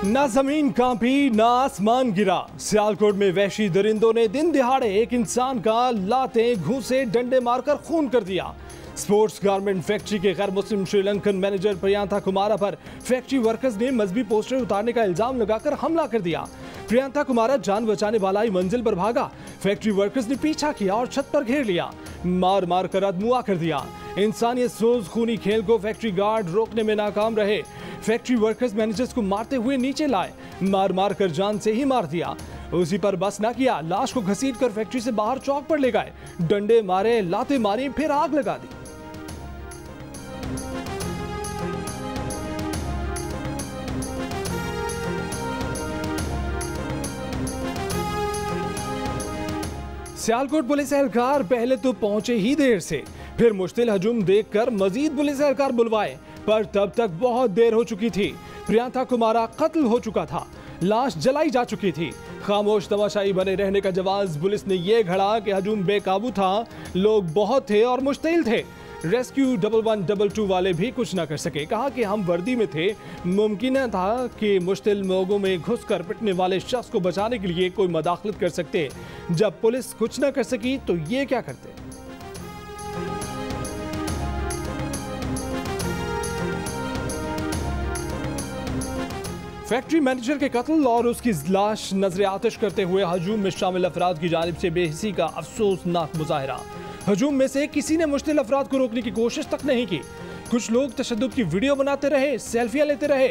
ना जमीन कांपी ना आसमान गिरा। सियालकोट में वहशी दरिंदों ने दिन दिहाड़े एक इंसान का लातें घूंसे डंडे मारकर खून कर दिया। स्पोर्ट्स गारमेंट फैक्ट्री के गैर मुस्लिम श्रीलंकन मैनेजर प्रियांथा कुमारा पर फैक्ट्री वर्कर्स ने मजहबी पोस्टर उतारने का इल्जाम लगाकर हमला कर दिया। प्रियांथा कुमारा जान बचाने वाला ही मंजिल पर भागा। फैक्ट्री वर्कर्स ने पीछा किया और छत पर घेर लिया, मार मार कर अधमुआ कर दिया। इंसानियत सोज खूनी खेल को फैक्ट्री गार्ड रोकने में नाकाम रहे। फैक्ट्री वर्कर्स मैनेजर्स को मारते हुए नीचे लाए, मार मार कर जान से ही मार दिया। उसी पर बस न किया, लाश को घसीट कर फैक्ट्री से बाहर चौक पर ले गए, डंडे मारे, लाते मारी, फिर आग लगा दी। सियालकोट पुलिस एहलकार पहले तो पहुंचे ही देर से, फिर मुश्तिल हजूम देखकर मजीद पुलिस एहलकार बुलवाए, पर तब तक बहुत देर हो चुकी थी। प्रियांथा कुमारा कत्ल हो चुका था, लाश जलाई जा चुकी थी। खामोश तमाशाई बने रहने का जवाब पुलिस ने यह घड़ा कि हजूम बेकाबू था, लोग बहुत थे और मुश्तिल थे। रेस्क्यू 1122 वाले भी कुछ ना कर सके। कहा कि हम वर्दी में थे, मुमकिन था कि मुश्तिल लोगों में घुसकर पिटने वाले शख्स को बचाने के लिए कोई मदाखलत कर सकते। जब पुलिस कुछ ना कर सकी तो ये क्या करते। फैक्ट्री मैनेजर के कत्ल और उसकी लाश नजर आतिश करते हुए हजूम में शामिल अफराद की जानिब से बेहिसी का अफसोसनाक मुजाहिरा। हजूम में से किसी ने मुश्तिल अफराद को रोकने की कोशिश तक नहीं की। कुछ लोग तशद्दुद की वीडियो बनाते रहे, सेल्फियां लेते रहे,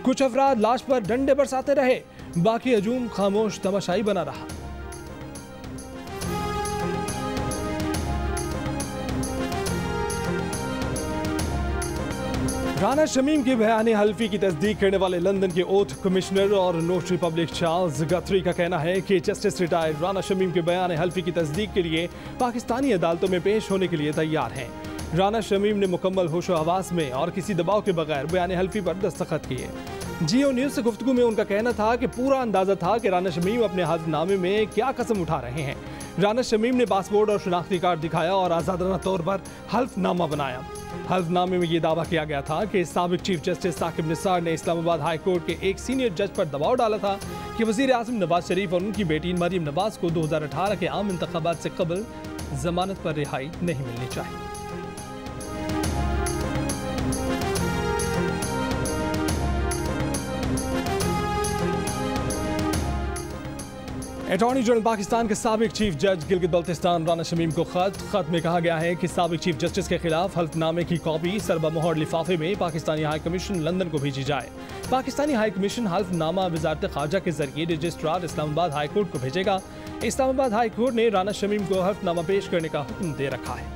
कुछ अफराद लाश पर डंडे बरसाते रहे, बाकी हजूम खामोश तमाशाई बना रहा। राना शमीम के बयान हल्फी की तस्दीक करने वाले लंदन के ओथ कमिश्नर और नोटरी पब्लिक चार्ल्स गथरी का कहना है कि जस्टिस रिटायर्ड राना शमीम के बयान हल्फी की तस्दीक के लिए पाकिस्तानी अदालतों में पेश होने के लिए तैयार हैं। राना शमीम ने मुकम्मल होशो हवास में और किसी दबाव के बगैर बयान हल्फी पर दस्तखत किए। जियो न्यूज से गुफ्तगू में उनका कहना था कि पूरा अंदाजा था कि राना शमीम अपने हल्फनामे में क्या कसम उठा रहे हैं। राना शमीम ने पासपोर्ट और शनाख्ती कार्ड दिखाया और आज़ादाना तौर पर हल्फनामा बनाया। हल्फनामे में यह दावा किया गया था कि साबिक चीफ जस्टिस साकिब निसार ने इस्लामाबाद हाई कोर्ट के एक सीनियर जज पर दबाव डाला था कि वजीर आज़म नवाज शरीफ और उनकी बेटी मरियम नवाज को 2018 के आम इंतखाबात से कबल जमानत पर रिहाई नहीं मिलनी चाहिए। अटॉर्नी जनरल पाकिस्तान के साबिक चीफ जज गिलगित बल्तिस्तान राना शमीम को खत में कहा गया है कि साबिक चीफ जस्टिस के खिलाफ हल्फनामे की कॉपी सरबा मोहर लिफाफे में पाकिस्तानी हाई कमीशन लंदन को भेजी जाए। पाकिस्तानी हाई कमीशन हल्फनामा वजारत खारजा के जरिए रजिस्ट्रार इस्लामाबाद हाई कोर्ट को भेजेगा। इस्लामाबाद हाई कोर्ट ने राना शमीम को हल्फनामा पेश करने का हुक्म दे रखा है।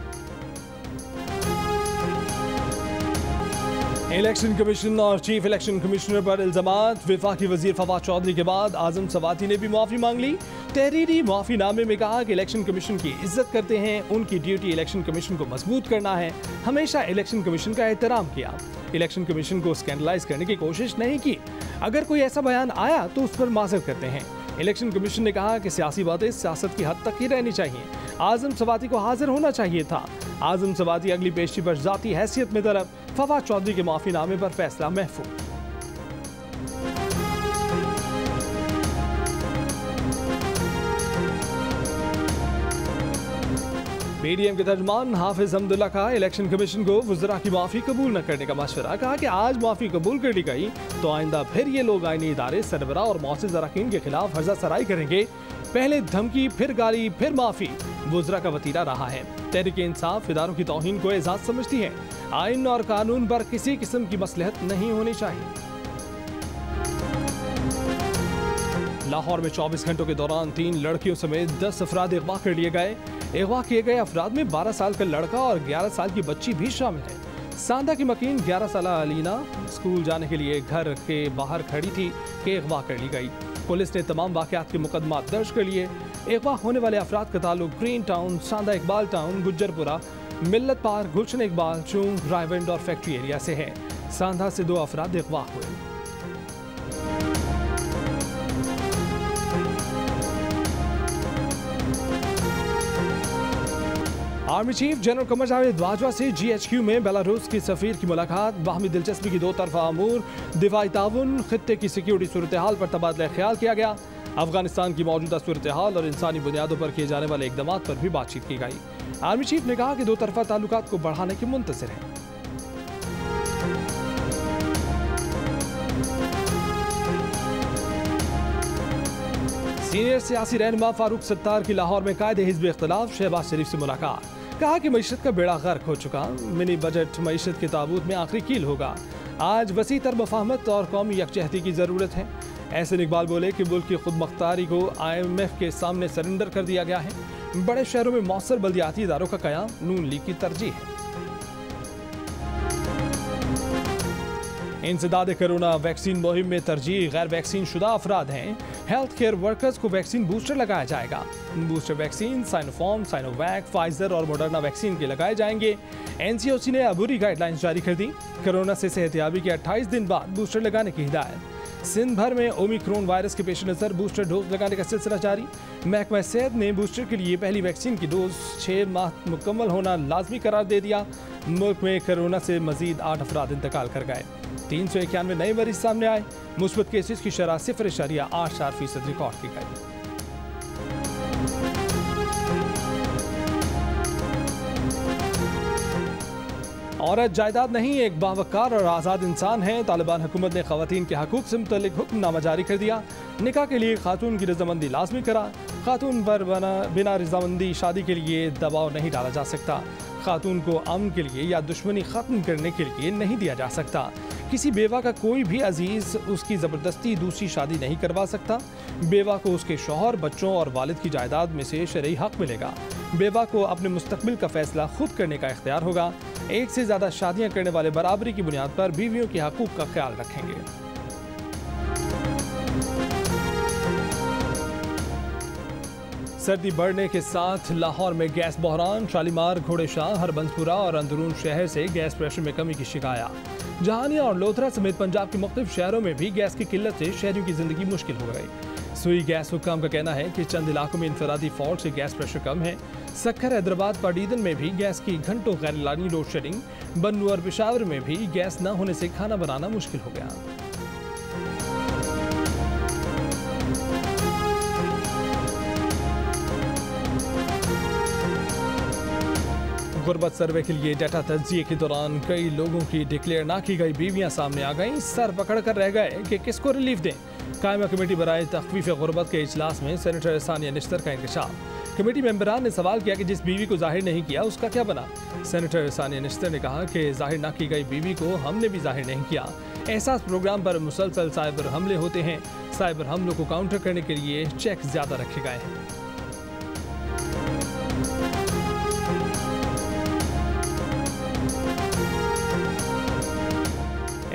इलेक्शन कमीशन और चीफ इलेक्शन कमिश्नर पर इल्जामात। वफाकी वजीर फवाद चौधरी के बाद आजम सवाती ने भी माफी मांग ली। तहरीरी माफीनामे में कहा कि इलेक्शन कमीशन की इज्जत करते हैं, उनकी ड्यूटी इलेक्शन कमीशन को मजबूत करना है, हमेशा इलेक्शन कमीशन का एहतराम किया, इलेक्शन कमीशन को स्कैंडलाइज करने की कोशिश नहीं की। अगर कोई ऐसा बयान आया तो उस पर माजरत करते हैं। इलेक्शन कमीशन ने कहा कि सियासी बातें सियासत की हद तक ही रहनी चाहिए। आजम सवाती को हाजिर होना चाहिए था। आजम सवाती अगली पेशी पर जाती हैसियत में तरफ, फवाद चौधरी के माफीनामे पर फैसला महफूज। पीडीएम के तर्जमान हाफिज हमदुल्ला का इलेक्शन कमीशन को वज़रा की माफी कबूल न करने का मशवरा। कहा कि आज माफी कबूल कर ली गई तो आइंदा फिर ये लोग आईनी इदारे, सरबराह और मौसर अरकान के खिलाफ हर्जा सराई करेंगे। पहले धमकी, फिर गाली, फिर माफी वज़रा का वतीरा रहा है। तहरीक इंसाफ इदारों की तौहीन को एजाज समझती है। आइन और कानून पर किसी किस्म की मसलहत नहीं होनी चाहिए। लाहौर में 24 घंटों के दौरान 3 लड़कियों समेत 10 अफराद अगवा कर लिए गए। अगवा किए गए अफराद में 12 साल का लड़का और 11 साल की बच्ची भी शामिल है। सांदा की मकीन 11 साल अलीना स्कूल जाने के लिए घर के बाहर खड़ी थी कि अगवा कर ली गई। पुलिस ने तमाम वाक़यात के मुकदमा दर्ज कर लिए। अगवा होने वाले अफराद का ताल्लुक green town, Sanda Iqbal town, Gujjarpura, Millat park, Gulshan Iqbal, Chung, Raiwind और फैक्ट्री एरिया से है। सांदा से 2 अफराद अगवा हुए। Army chief general Qamar Javed Bajwa से GHQ में बेलारूस की सफीर की मुलाकात। बाहमी दिलचस्पी की दो तरफा अमूर, दिफाई ताउन, खित्ते की सिक्योरिटी सूरत हाल पर तबादला ख्याल किया गया। अफगानिस्तान की मौजूदा सूरत हाल और इंसानी बुनियादों पर किए जाने वाले इकदाम पर भी बातचीत की गई। आर्मी चीफ ने कहा कि दो तरफा ताल्लुकात को बढ़ाने के मुंतज़िर हैं। सीनियर सियासी रहनुमा फारूक सत्तार की लाहौर में कायदे हिज़्ब इख्तिलाफ शहबाज शरीफ से मुलाकात। कहा कि मईशत का बेड़ा गर्क हो चुका, मिनी बजट मईशत के ताबूत में आखिरी कील होगा। आज वसी तर मफाहमत और कौमी यकजहती की ज़रूरत है। एहसन इकबाल बोले कि मुल्क की खुद मुख्तारी को IMF के सामने सरेंडर कर दिया गया है। बड़े शहरों में मौसर बल्दियाती इदारों का कयाम नून लीग की तरजीह है। इंसदाद कोरोना वैक्सीन मुहिम में तरजीह गैर वैक्सीन शुदा अफराद हैं। हेल्थ केयर वर्कर्स को वैक्सीन बूस्टर लगाया जाएगा। Booster vaccine Sinopharm, Sinovac, Pfizer और मॉडर्ना वैक्सीन के लगाए जाएंगे। NCOC ने अबूरी गाइडलाइंस जारी कर दी। कोरोना से सेहतयाबी के 28 दिन बाद बूस्टर लगाने की हिदायत। सिंध भर में ओमिक्रॉन वायरस के पेश नज़र बूस्टर डोज लगाने का सिलसिला जारी। महकमा सेहत ने बूस्टर के लिए पहली वैक्सीन की डोज 6 माह मुकम्मल होना लाजमी करार दे दिया। मुल्क में कोरोना से मजीद 8 अफराद इंतकाल कर गए। 391 नए मरीज सामने आए। मुस्बत केसेस की शरह 0.84% रिकॉर्ड की गई। औरत जायदाद नहीं, एक बावकार और आज़ाद इंसान है। तालिबान हुकूमत ने खवातीन के हकूक से मुतल्लिक हुक्मनामा जारी कर दिया। निकाह के लिए खातून की रजामंदी लाजमी करा। खातून पर बिना रजामंदी शादी के लिए दबाव नहीं डाला जा सकता। खातून को अमन के लिए या दुश्मनी ख़त्म करने के लिए नहीं दिया जा सकता। किसी बेवा का कोई भी अजीज़ उसकी ज़बरदस्ती दूसरी शादी नहीं करवा सकता। बेवा को उसके शौहर, बच्चों और वालिद की जायदाद में से शरई हक मिलेगा। बेवा को अपने मुस्तकबिल का फैसला खुद करने का इख्तियार होगा। एक से ज़्यादा शादियाँ करने वाले बराबरी की बुनियाद पर बीवियों के हकूक़ का ख्याल रखेंगे। सर्दी बढ़ने के साथ लाहौर में गैस बहरान। शालीमार, घोड़े शाह, हरबंसपुरा और अंदरून शहर से गैस प्रेशर में कमी की शिकायत। जहानिया और लोथरा समेत पंजाब के मुख्तलिफ शहरों में भी गैस की किल्लत से शहरियों की जिंदगी मुश्किल हो गई। सुई गैस हुक्काम का कहना है कि चंद इलाकों में इंफरादी फॉल्ट से गैस प्रेशर कम है। सक्खर, हैदराबाद, पाडीदन में भी गैस की घंटों गैर लानी लोड शेडिंग। बन्नू और पेशावर में भी गैस न होने से खाना बनाना मुश्किल हो गया। गुर्बत सर्वे के लिए डाटा तज्जिए के दौरान कई लोगों की डिक्लेयर ना की गई बीवियां सामने आ गईं। सर पकड़ कर रह गए कि किसको रिलीफ दें। कायमा कमेटी बराए तख्फीफ गुर्बत के इजलास में सेनेटर सानिया निश्तर का इंकशाफ। कमेटी मेंबरान ने सवाल किया कि जिस बीवी को जाहिर नहीं किया उसका क्या बना। सेनेटर सानिया निश्तर ने कहा कि जाहिर ना की गई बीवी को हमने भी जाहिर नहीं किया। एहसास प्रोग्राम पर मुसलसल साइबर हमले होते हैं। साइबर हमलों को काउंटर करने के लिए चेक ज्यादा रखे गए हैं।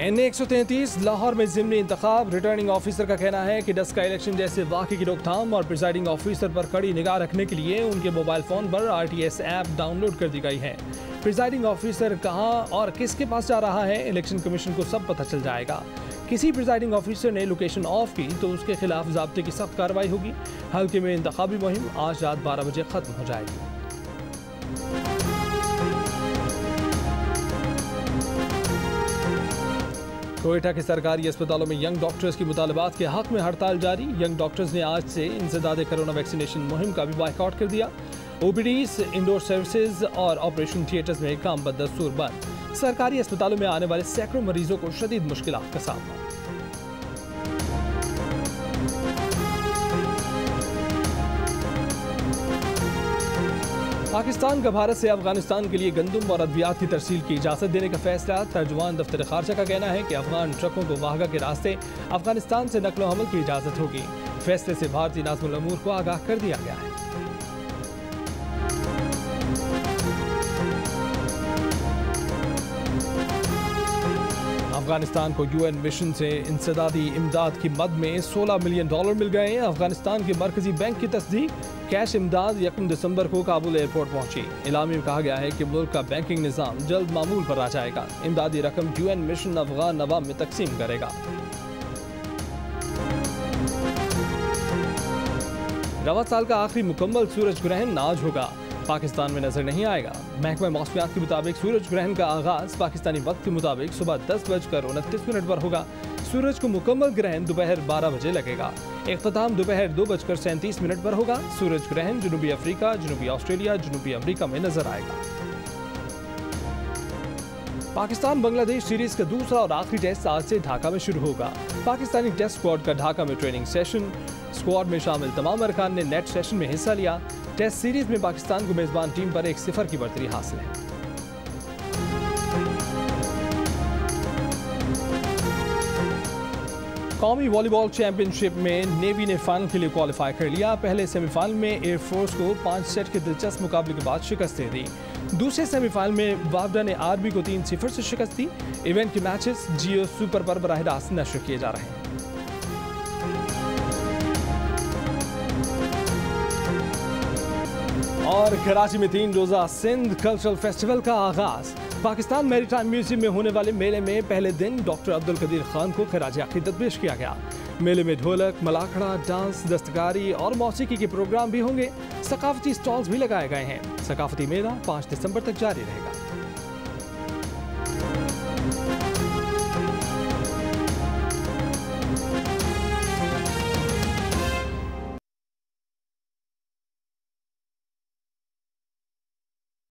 NA 133 लाहौर में ज़िमनी इंतखाब। रिटर्निंग ऑफिसर का कहना है कि डस्का इलेक्शन जैसे वाक़े की रोकथाम और प्रिजाइडिंग ऑफिसर पर कड़ी निगाह रखने के लिए उनके मोबाइल फ़ोन पर RTS ऐप डाउनलोड कर दी गई है। प्रिजाइडिंग ऑफिसर कहाँ और किसके पास जा रहा है, इलेक्शन कमीशन को सब पता चल जाएगा। किसी प्रिजाइडिंग ऑफिसर ने लोकेशन ऑफ की तो उसके खिलाफ ज़ाब्ते की सख्त कार्रवाई होगी। हल्के में इंतखाबी मुहिम आज रात 12 बजे ख़त्म हो जाएगी। कोयटा के सरकारी अस्पतालों में यंग डॉक्टर्स की मुतालबात के हक में हड़ताल जारी। यंग डॉक्टर्स ने आज से इंसदाद कोरोना वैक्सीनेशन मुहिम का भी बायकॉट कर दिया। OPDs, इंडोर सर्विसेज और ऑपरेशन थिएटर्स में काम बदस्तूर बंद। सरकारी अस्पतालों में आने वाले सैकड़ों मरीजों को शदीद मुश्किलात का सामना। पाकिस्तान का भारत से अफगानिस्तान के लिए गंदम और अद्वियात की तरसील की इजाज़त देने का फैसला। तर्जुमान दफ्तर खारजा का कहना है कि अफगान ट्रकों को वाहगा के रास्ते अफगानिस्तान से नकलो हमल की इजाज़त होगी। फैसले से भारतीय नाज़मुल अमूर को आगाह कर दिया गया है। अफगानिस्तान को UN मिशन से इंसदादी इमदाद की मद में $16 मिलियन मिल गए हैं। अफगानिस्तान के मरकजी बैंक की तस्दीक। कैश इमदाद 1 दिसंबर को काबुल एयरपोर्ट पहुंची। इलामी में कहा गया है कि मुल्क का बैंकिंग निज़ाम जल्द मामूल पर आ जाएगा। इमदादी रकम UN मिशन अफगान नवाब में तकसीम करेगा। रवा साल का आखिरी मुकम्मल सूरज ग्रहण आज होगा। पाकिस्तान में नजर नहीं आएगा। महकमा मौसमियात के मुताबिक सूरज ग्रहण का आगाज पाकिस्तानी वक्त के मुताबिक सुबह 10:29 पर होगा। सूरज को मुकम्मल ग्रहण दोपहर 12 बजे लगेगा। इख्तिताम दोपहर 2:37 पर होगा। सूरज ग्रहण जनूबी अफ्रीका, जनूबी ऑस्ट्रेलिया, जनूबी अमेरिका में नजर आएगा। पाकिस्तान बांग्लादेश सीरीज का दूसरा और आखिरी टेस्ट आज से ढाका में शुरू होगा। पाकिस्तानी टेस्ट स्क्वाड का ढाका में ट्रेनिंग सेशन। स्क्वाड में शामिल तमाम अरकान ने नेट सेशन में हिस्सा लिया। टेस्ट सीरीज में पाकिस्तान को मेजबान टीम पर 1-0 की बढ़तरी हासिल है। कौमी वॉलीबॉल चैंपियनशिप में नेवी ने फाइनल के लिए क्वालिफाई कर लिया। पहले सेमीफाइनल में एयरफोर्स को 5 सेट के दिलचस्प मुकाबले के बाद शिकस्त दे दी। दूसरे सेमीफाइनल में वावडा ने आर्मी को 3-0 से शिकस्त दी। इवेंट के मैचेस जियो सुपर पर बराह रास्त नशर किए जा रहे हैं। और कराची में 3 रोजा सिंध कल्चरल फेस्टिवल का आगाज। पाकिस्तान मैरीटाइम म्यूजियम में होने वाले मेले में पहले दिन डॉक्टर अब्दुल कदीर खान को खिराज अकीदत पेश किया गया। मेले में ढोलक, मलाखड़ा, डांस, दस्तकारी और मौसीकी के प्रोग्राम भी होंगे। सकाफती स्टॉल्स भी लगाए गए हैं। सकाफती मेला 5 दिसंबर तक जारी रहेगा।